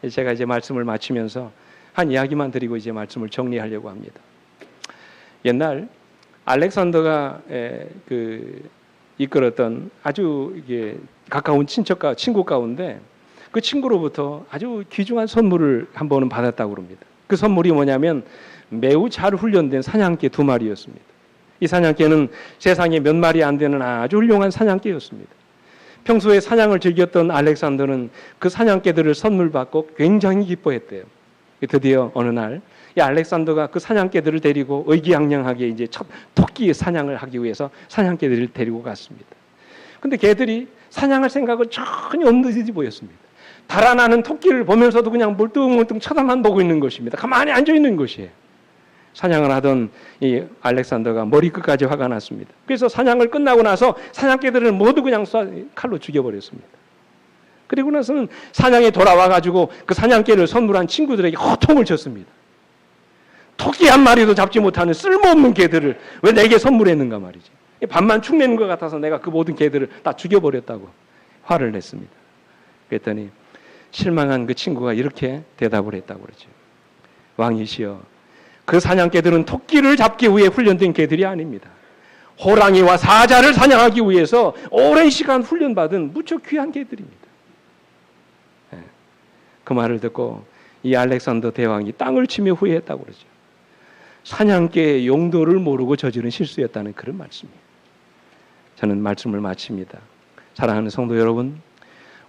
Speaker 1: 제가 이제 말씀을 마치면서 한 이야기만 드리고 이제 말씀을 정리하려고 합니다. 옛날 알렉산더가 이끌었던 아주 이게 가까운 친구 가운데 그 친구로부터 아주 귀중한 선물을 한 번은 받았다고 합니다. 그 선물이 뭐냐면 매우 잘 훈련된 사냥개 2마리였습니다. 이 사냥개는 세상에 몇 마리 안 되는 아주 훌륭한 사냥개였습니다. 평소에 사냥을 즐겼던 알렉산더는 그 사냥개들을 선물 받고 굉장히 기뻐했대요. 드디어 어느 날 이 알렉산더가 그 사냥개들을 데리고 의기양양하게 이제 첫 토끼 사냥을 하기 위해서 사냥개들을 데리고 갔습니다. 근데 개들이 사냥할 생각을 전혀 없는 듯이 보였습니다. 달아나는 토끼를 보면서도 그냥 멀뚱멀뚱 쳐다만 보고 있는 것입니다. 가만히 앉아 있는 것이에요. 사냥을 하던 이 알렉산더가 머리끝까지 화가 났습니다. 그래서 사냥을 끝나고 나서 사냥개들을 모두 그냥 칼로 죽여버렸습니다. 그리고 나서는 사냥에 돌아와가지고 그 사냥개를 선물한 친구들에게 호통을 쳤습니다. 토끼 한 마리도 잡지 못하는 쓸모없는 개들을 왜 내게 선물했는가 말이지. 밥만 축내는 것 같아서 내가 그 모든 개들을 다 죽여버렸다고 화를 냈습니다. 그랬더니 실망한 그 친구가 이렇게 대답을 했다고 그러죠. 왕이시여, 그 사냥개들은 토끼를 잡기 위해 훈련된 개들이 아닙니다. 호랑이와 사자를 사냥하기 위해서 오랜 시간 훈련받은 무척 귀한 개들입니다. 그 말을 듣고 이 알렉산더 대왕이 땅을 치며 후회했다고 그러죠. 사냥개의 용도를 모르고 저지른 실수였다는 그런 말씀이에요. 저는 말씀을 마칩니다. 사랑하는 성도 여러분,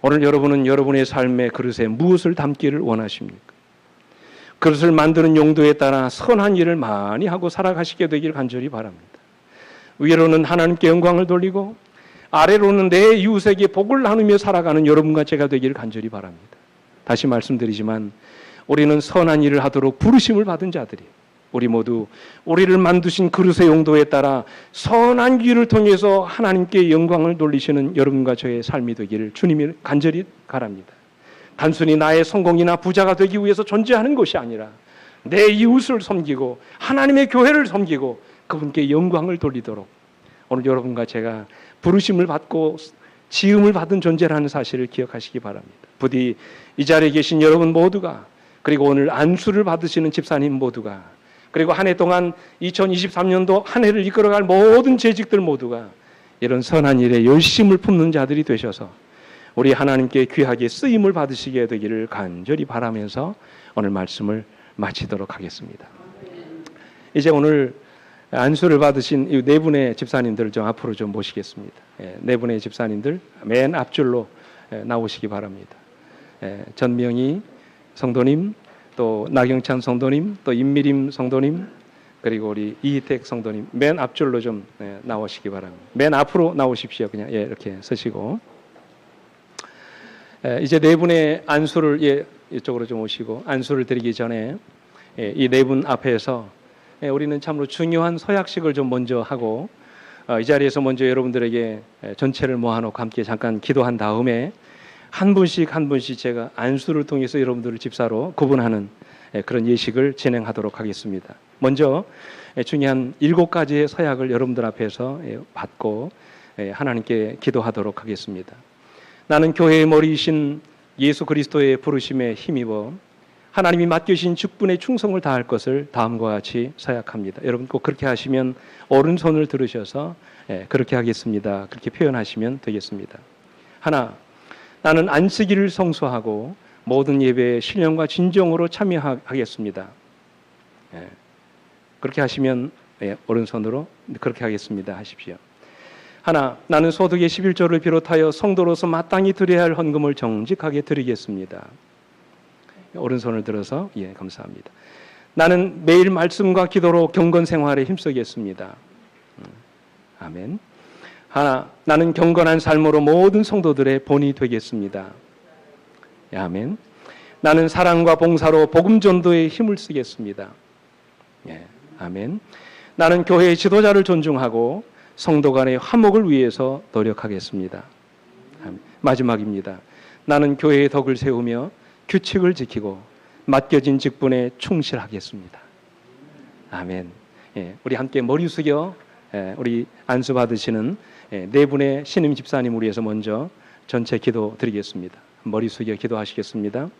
Speaker 1: 오늘 여러분은 여러분의 삶의 그릇에 무엇을 담기를 원하십니까? 그릇을 만드는 용도에 따라 선한 일을 많이 하고 살아가시게 되길 간절히 바랍니다. 위로는 하나님께 영광을 돌리고 아래로는 내 이웃에게 복을 나누며 살아가는 여러분과 제가 되기를 간절히 바랍니다. 다시 말씀드리지만 우리는 선한 일을 하도록 부르심을 받은 자들이에요. 우리 모두 우리를 만드신 그릇의 용도에 따라 선한 길을 통해서 하나님께 영광을 돌리시는 여러분과 저의 삶이 되기를 주님이 간절히 바랍니다. 단순히 나의 성공이나 부자가 되기 위해서 존재하는 것이 아니라 내 이웃을 섬기고 하나님의 교회를 섬기고 그분께 영광을 돌리도록 오늘 여러분과 제가 부르심을 받고 지음을 받은 존재라는 사실을 기억하시기 바랍니다. 부디 이 자리에 계신 여러분 모두가, 그리고 오늘 안수를 받으시는 집사님 모두가, 그리고 한 해 동안 2023년도 한 해를 이끌어갈 모든 재직들 모두가 이런 선한 일에 열심을 품는 자들이 되셔서 우리 하나님께 귀하게 쓰임을 받으시게 되기를 간절히 바라면서 오늘 말씀을 마치도록 하겠습니다. 이제 오늘 안수를 받으신 이 네 분의 집사님들을 좀 앞으로 좀 모시겠습니다. 네 분의 집사님들 맨 앞줄로 나오시기 바랍니다. 전명희 성도님, 또 나경찬 성도님, 또 임미림 성도님, 그리고 우리 이희택 성도님 맨 앞줄로 좀 나오시기 바랍니다. 맨 앞으로 나오십시오. 그냥 이렇게 서시고 이제 네 분의 안수를 이쪽으로 좀 오시고 안수를 드리기 전에 이 네 분 앞에서 우리는 참으로 중요한 서약식을 좀 먼저 하고 이 자리에서 먼저 여러분들에게 전체를 모아놓고 함께 잠깐 기도한 다음에 한 분씩 제가 안수를 통해서 여러분들을 집사로 구분하는 그런 예식을 진행하도록 하겠습니다. 먼저 중요한 7가지의 서약을 여러분들 앞에서 받고 하나님께 기도하도록 하겠습니다. 나는 교회의 머리이신 예수 그리스도의 부르심에 힘입어 하나님이 맡겨주신 직분의 충성을 다할 것을 다음과 같이 서약합니다. 여러분 꼭 그렇게 하시면 오른손을 들으셔서 그렇게 하겠습니다. 그렇게 표현하시면 되겠습니다. 하나, 나는 안식일을 성수하고 모든 예배에 신령과 진정으로 참여하겠습니다. 그렇게 하시면 오른손으로 그렇게 하겠습니다 하십시오. 하나, 나는 소득의 11조를 비롯하여 성도로서 마땅히 드려야 할 헌금을 정직하게 드리겠습니다. 오른손을 들어서 감사합니다. 나는 매일 말씀과 기도로 경건 생활에 힘쓰겠습니다. 아멘. 하나, 나는 경건한 삶으로 모든 성도들의 본이 되겠습니다. 아멘. 나는 사랑과 봉사로 복음 전도에 힘을 쓰겠습니다. 아멘. 나는 교회의 지도자를 존중하고 성도 간의 화목을 위해서 노력하겠습니다. 아멘. 마지막입니다. 나는 교회의 덕을 세우며 규칙을 지키고 맡겨진 직분에 충실하겠습니다. 아멘. 우리 함께 머리 숙여 우리 안수 받으시는 네 분의 신임 집사님을 위해서 먼저 전체 기도 드리겠습니다. 머리 숙여 기도하시겠습니다.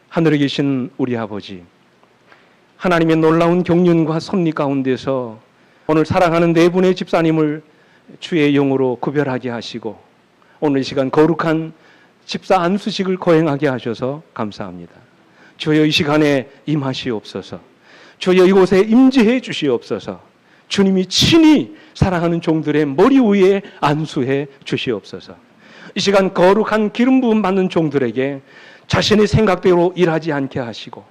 Speaker 1: 하늘에 계신 우리 아버지, 하나님의 놀라운 경륜과 섭리 가운데서 오늘 사랑하는 네 분의 집사님을 주의 영으로 구별하게 하시고 오늘 이 시간 거룩한 집사 안수식을 거행하게 하셔서 감사합니다. 주여 이 시간에 임하시옵소서. 주여 이곳에 임재해 주시옵소서. 주님이 친히 사랑하는 종들의 머리 위에 안수해 주시옵소서. 이 시간 거룩한 기름 부음 받는 종들에게 자신의 생각대로 일하지 않게 하시고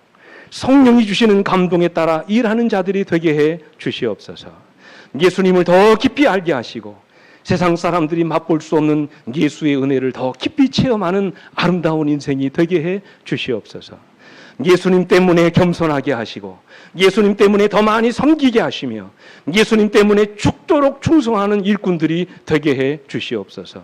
Speaker 1: 성령이 주시는 감동에 따라 일하는 자들이 되게 해 주시옵소서. 예수님을 더 깊이 알게 하시고 세상 사람들이 맛볼 수 없는 예수의 은혜를 더 깊이 체험하는 아름다운 인생이 되게 해 주시옵소서. 예수님 때문에 겸손하게 하시고 예수님 때문에 더 많이 섬기게 하시며 예수님 때문에 죽도록 충성하는 일꾼들이 되게 해 주시옵소서.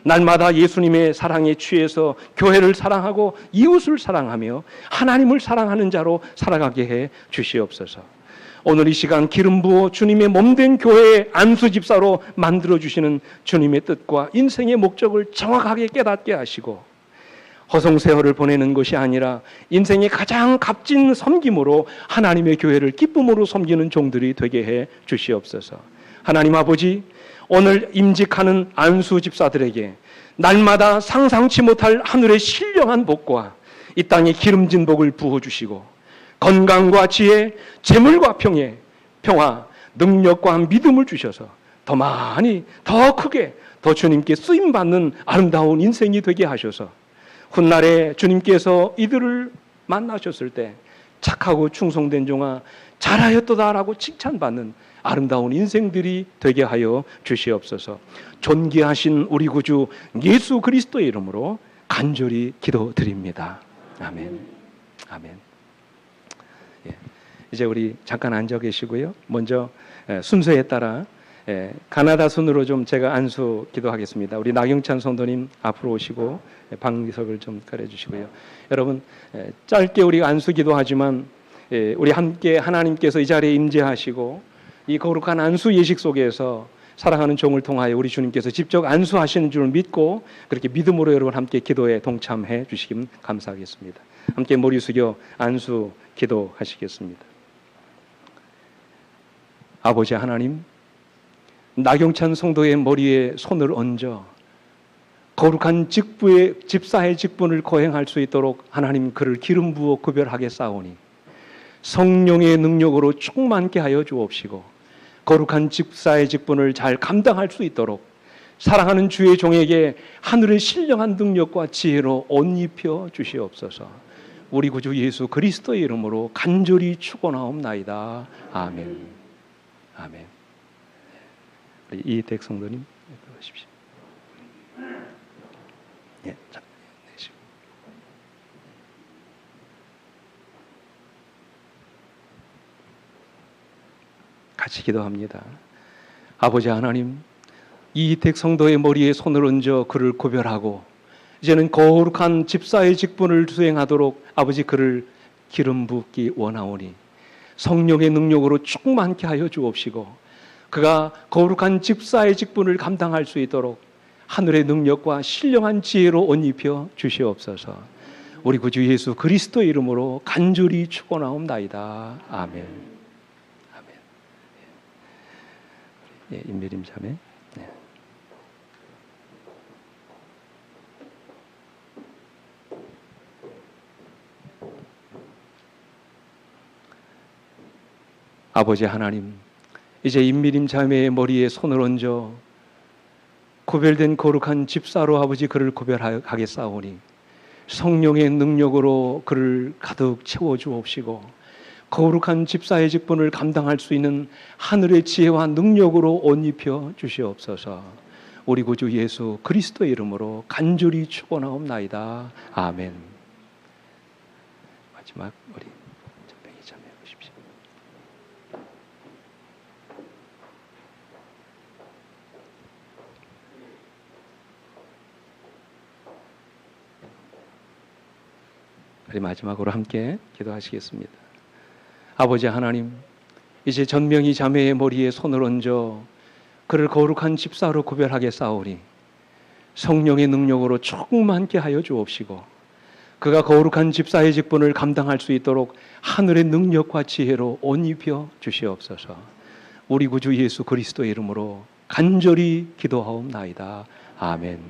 Speaker 1: 날마다 예수님의 사랑에 취해서 교회를 사랑하고 이웃을 사랑하며 하나님을 사랑하는 자로 살아가게 해 주시옵소서. 오늘 이 시간 기름 부어 주님의 몸된 교회의 안수 집사로 만들어주시는 주님의 뜻과 인생의 목적을 정확하게 깨닫게 하시고 허송세월을 보내는 것이 아니라 인생의 가장 값진 섬김으로 하나님의 교회를 기쁨으로 섬기는 종들이 되게 해 주시옵소서. 하나님 아버지, 오늘 임직하는 안수 집사들에게 날마다 상상치 못할 하늘의 신령한 복과 이 땅의 기름진 복을 부어주시고 건강과 지혜, 재물과 평화, 능력과 믿음을 주셔서 더 많이, 더 크게, 더 주님께 쓰임받는 아름다운 인생이 되게 하셔서 훗날에 주님께서 이들을 만나셨을 때 착하고 충성된 종아 잘하였도다라고 칭찬받는 아름다운 인생들이 되게 하여 주시옵소서. 존귀하신 우리 구주 예수 그리스도의 이름으로 간절히 기도드립니다. 아멘. 아멘. 예. 이제 우리 잠깐 앉아 계시고요. 먼저 순서에 따라 가나다 순으로 좀 제가 안수 기도하겠습니다. 우리 나경찬 성도님 앞으로 오시고 방석을 좀 가려주시고요. 여러분 짧게 우리 안수 기도하지만 우리 함께 하나님께서 이 자리에 임재하시고 이 거룩한 안수 예식 속에서 사랑하는 종을 통하여 우리 주님께서 직접 안수하시는 줄 믿고 그렇게 믿음으로 여러분 함께 기도에 동참해 주시기를 감사하겠습니다. 함께 머리 숙여 안수 기도하시겠습니다. 아버지 하나님, 나경찬 성도의 머리에 손을 얹어 거룩한 집사의 직분을 거행할 수 있도록 하나님 그를 기름 부어 구별하게 싸우니 성령의 능력으로 충만케 하여 주옵시고 거룩한 집사의 직분을 잘 감당할 수 있도록 사랑하는 주의 종에게 하늘의 신령한 능력과 지혜로 옷 입혀 주시옵소서. 우리 구주 예수 그리스도의 이름으로 간절히 축원하옵나이다. 아멘. 아멘. 우리 이택 성도님 들어가십시오. 예, 자, 내시고. 같이 기도합니다. 아버지 하나님, 이택 성도의 머리에 손을 얹어 그를 구별하고 이제는 거룩한 집사의 직분을 수행하도록 아버지 그를 기름 붓기 원하오니 성령의 능력으로 충만케 하여 주옵시고 그가 거룩한 집사의 직분을 감당할 수 있도록 하늘의 능력과 신령한 지혜로 옷 입혀 주시옵소서. 우리 구주 예수 그리스도의 이름으로 간절히 축원하옵나이다. 아멘. 아멘. 예, 임미림 자매. 네. 아버지 하나님, 이제 임미림 자매의 머리에 손을 얹어 구별된 거룩한 집사로 아버지 그를 구별하게 싸우니 성령의 능력으로 그를 가득 채워주옵시고 거룩한 집사의 직분을 감당할 수 있는 하늘의 지혜와 능력으로 옷 입혀 주시옵소서. 우리 구주 예수 그리스도의 이름으로 간절히 축원하옵나이다. 아멘. 마지막 우리 전병희 자매 보십시오. 우리 마지막으로 함께 기도하시겠습니다. 아버지 하나님, 이제 전명희 자매의 머리에 손을 얹어 그를 거룩한 집사로 구별하게 싸우니 성령의 능력으로 충만케 하여 주옵시고 그가 거룩한 집사의 직분을 감당할 수 있도록 하늘의 능력과 지혜로 옷 입혀 주시옵소서. 우리 구주 예수 그리스도의 이름으로 간절히 기도하옵나이다. 아멘.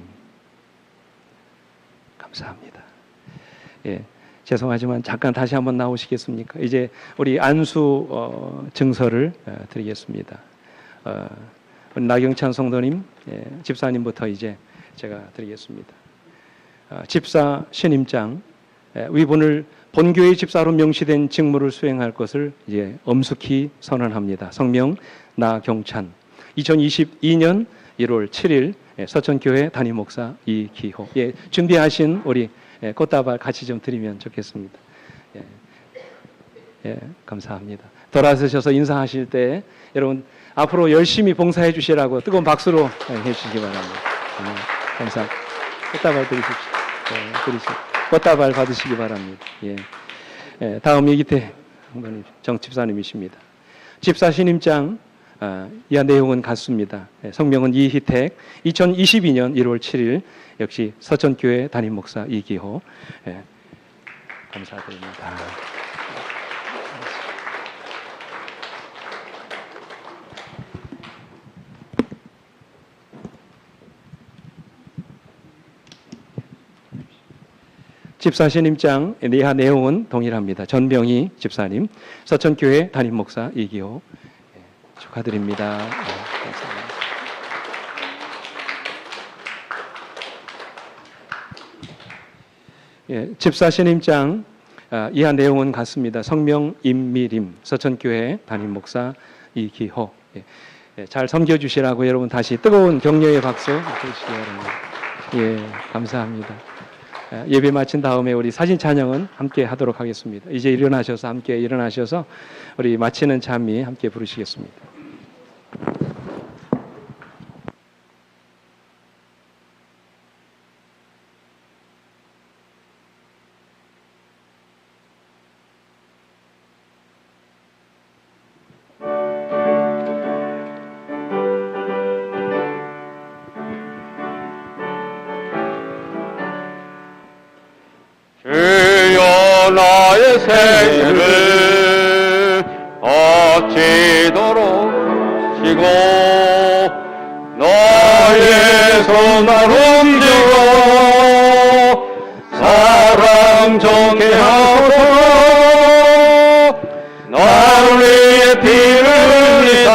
Speaker 1: 감사합니다. 예, 죄송하지만 잠깐 다시 한번 나오시겠습니까? 이제 우리 안수 증서를 드리겠습니다. 우리 나경찬 성도님, 집사님부터 이제 제가 드리겠습니다. 집사 신임장, 위분을 본교의 집사로 명시된 직무를 수행할 것을 이제 엄숙히 선언합니다. 성명 나경찬. 2022년 1월 7일 서천교회 담임 목사 이기호. 예, 준비하신 우리 꽃다발 같이 좀 드리면 좋겠습니다. 예, 감사합니다. 돌아서셔서 인사하실 때 여러분 앞으로 열심히 봉사해 주시라고 뜨거운 박수로 해 주시기 바랍니다. 감사합니다. 꽃다발 드리십시오. 드리십시오. 꽃다발 받으시기 바랍니다. 예, 다음 이기태 정 집사님이십니다. 집사 신임장 이하 내용은 같습니다. 성명은 이희택. 2022년 1월 7일 역시 서천교회 담임 목사 이기호. 감사드립니다. 집사 신임장 이하 내용은 동일합니다. 전병희 집사님, 서천교회 담임 목사 이기호. 축하드립니다. 감사합니다. 예, 집사 신임장 이하 내용은 같습니다. 성명 임미림, 서천교회 담임 목사 이기호. 잘 섬겨주시라고 여러분 다시 뜨거운 격려의 박수 해주시기 바랍니다. 예, 감사합니다. 예배 마친 다음에 우리 사진 찬양은 함께 하도록 하겠습니다. 이제 함께 일어나셔서 우리 마치는 찬미 함께 부르시겠습니다.
Speaker 2: 나의 생애를 어찌도록 쉬고 너의 손을 움직여 사랑 좋게 하소서. 나를 위해 피를 흘리사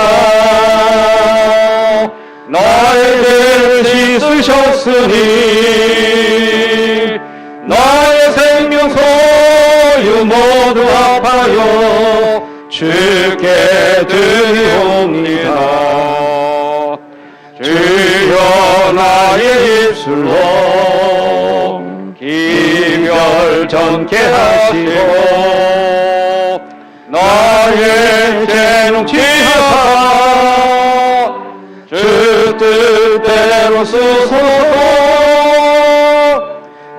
Speaker 2: 나의 죄를 씻으셨으니 나의 생명 소유 모두 아파요 주께 드리옵니다. 주여 나의 입술로 기별 전케 하시고 나의 죄는 취하사 주 뜻대로 쓰소서.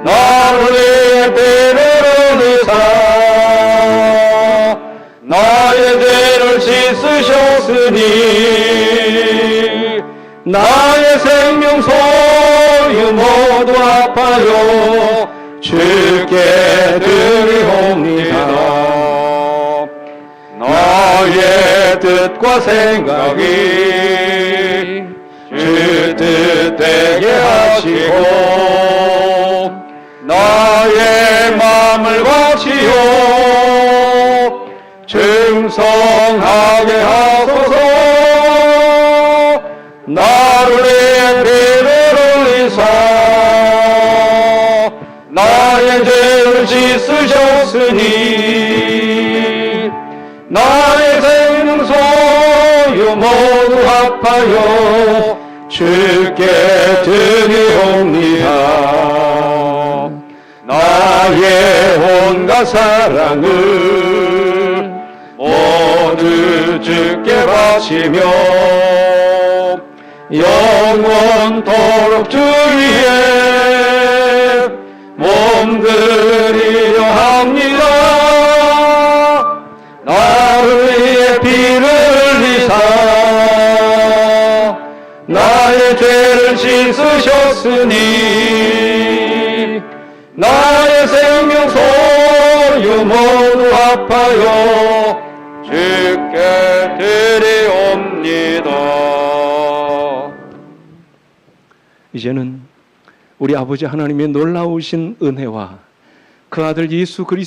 Speaker 2: 나를 위해 피를 흘리사 나의 죄를 씻으셨으니 나의 생명 소유 모두 아파요 주께 드리옵니다. 나의 뜻과 생각이 주 뜻되게 하시고 나의 마음을 바치어 충성하게 하소서. 나를 위해 피를 흘리사 나의 죄를 씻으셨으니 나의 생명 소유 모두 아파요 주께 드리옵니다. 나의 온갖 사랑을 모두 주께 바치며 영원토록 주 위에 몸드리려 합니다. 나를 위해 피를 흘리사 나의 죄를 씻으셨으니 나의 생명 소유 모두 아파요 주께 드리옵니다.
Speaker 1: 이제는 우리 아버지 하나님의 놀라우신 은혜와 그 아들 예수 그리스도